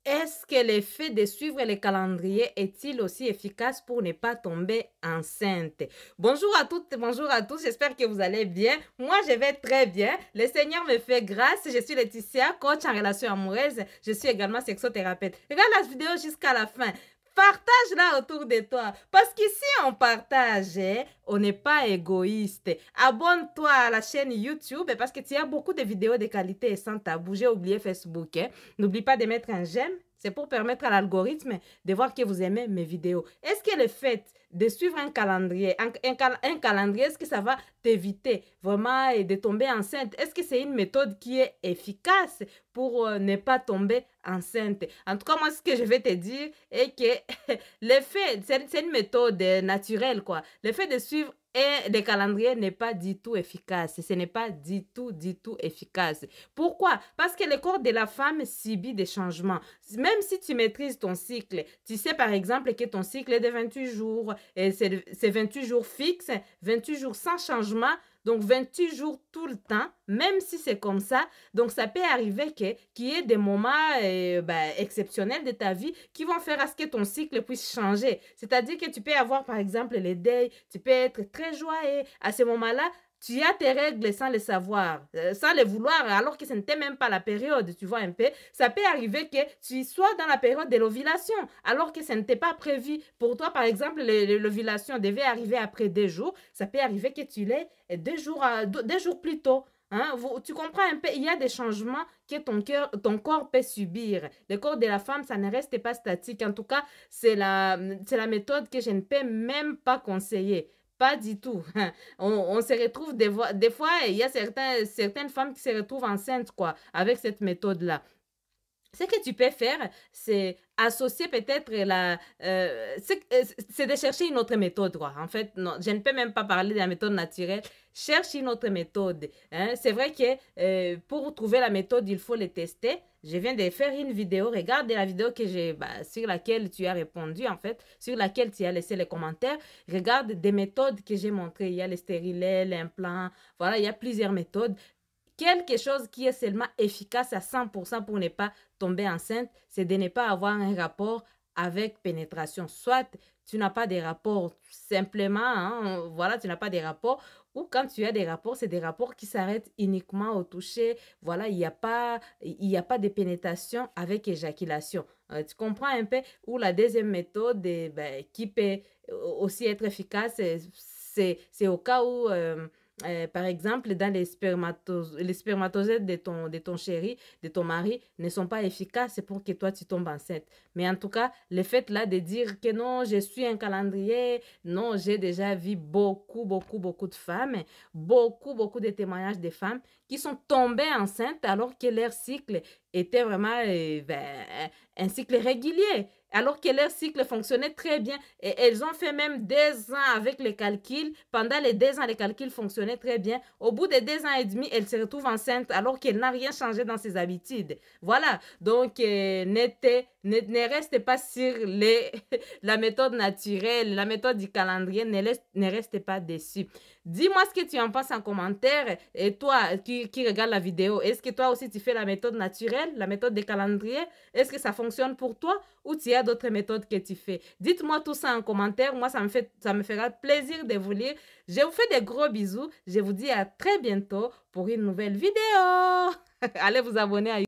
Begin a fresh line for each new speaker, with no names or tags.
Est-ce que l'effet de suivre les calendriers est-il aussi efficace pour ne pas tomber enceinte? Bonjour à toutes, bonjour à tous, j'espère que vous allez bien. Moi, je vais très bien. Le Seigneur me fait grâce. Je suis Laetitia, coach en relation amoureuse. Je suis également sexothérapeute. Regarde la vidéo jusqu'à la fin. Partage-la autour de toi. Parce qu'ici, on partage, hein, on n'est pas égoïste. Abonne-toi à la chaîne YouTube parce que tu as beaucoup de vidéos de qualité et sans tabou. J'ai oublié Facebook. Hein. N'oublie pas de mettre un j'aime. C'est pour permettre à l'algorithme de voir que vous aimez mes vidéos. Est-ce que le fait de suivre un calendrier, un calendrier, est-ce que ça va t'éviter vraiment de tomber enceinte? Est-ce que c'est une méthode qui est efficace pour ne pas tomber enceinte? En tout cas, moi, ce que je vais te dire est que l'effet, c'est une méthode naturelle, quoi. Le fait de suivre des calendriers n'est pas du tout efficace. Ce n'est pas du tout efficace. Pourquoi? Parce que le corps de la femme subit des changements. Même si tu maîtrises ton cycle, tu sais par exemple que ton cycle est de 28 jours, et c'est 28 jours fixes, 28 jours sans changement, donc 28 jours tout le temps, même si c'est comme ça. Donc ça peut arriver qu'il y ait des moments exceptionnels de ta vie qui vont faire à ce que ton cycle puisse changer. C'est-à-dire que tu peux avoir par exemple les deuils, tu peux être très joyeux. À ce moment-là, tu as tes règles sans le savoir, sans le vouloir, alors que ce n'était même pas la période, tu vois un peu. Ça peut arriver que tu sois dans la période de l'ovulation, alors que ce n'était pas prévu. Pour toi, par exemple, l'ovulation devait arriver après 2 jours. Ça peut arriver que tu l'aies 2 jours plus tôt. Hein? Tu comprends un peu, il y a des changements que ton corps peut subir. Le corps de la femme, ça ne reste pas statique. En tout cas, c'est la méthode que je ne peux même pas conseiller. Pas du tout. On se retrouve des fois, il y a certaines femmes qui se retrouvent enceintes, quoi, avec cette méthode-là. Ce que tu peux faire, c'est associer peut-être c'est de chercher une autre méthode, quoi. En fait, non, je ne peux même pas parler de la méthode naturelle. Cherche une autre méthode. Hein. C'est vrai que pour trouver la méthode, il faut le tester. Je viens de faire une vidéo. Regarde la vidéo que sur laquelle tu as répondu, en fait, sur laquelle tu as laissé les commentaires. Regarde des méthodes que j'ai montrées. Il y a le stérilet, l'implant. Voilà, il y a plusieurs méthodes. Quelque chose qui est seulement efficace à 100% pour ne pas tomber enceinte, c'est de ne pas avoir un rapport avec pénétration. Soit tu n'as pas de rapport simplement, hein, voilà, tu n'as pas de rapport, ou quand tu as des rapports, c'est des rapports qui s'arrêtent uniquement au toucher. Voilà, il n'y a pas de pénétration avec éjaculation. Tu comprends un peu? Ou la deuxième méthode qui peut aussi être efficace, c'est au cas où... par exemple, dans les spermatozoïdes de ton chéri, de ton mari, ne sont pas efficaces pour que toi, tu tombes enceinte. Mais en tout cas, le fait là de dire que non, je suis un calendrier, non, j'ai déjà vu beaucoup de femmes, beaucoup de témoignages de femmes qui sont tombées enceintes alors que leur cycle était vraiment un cycle régulier. Alors que leur cycle fonctionnait très bien. Et elles ont fait même 2 ans avec les calculs. Pendant les 2 ans, les calculs fonctionnaient très bien. Au bout de 2 ans et demi, elle se retrouve enceinte alors qu'elle n'a rien changé dans ses habitudes. Voilà. Donc, ne restez pas sur la méthode naturelle, la méthode du calendrier. Ne restez pas déçus. Dis-moi ce que tu en penses en commentaire. Et toi, qui regarde la vidéo, est-ce que toi aussi tu fais la méthode naturelle, la méthode des calendriers? Est-ce que ça fonctionne pour toi ou tu as d'autres méthodes que tu fais? Dites-moi tout ça en commentaire. Moi, ça me fera plaisir de vous lire. Je vous fais des gros bisous. Je vous dis à très bientôt pour une nouvelle vidéo. Allez vous abonner à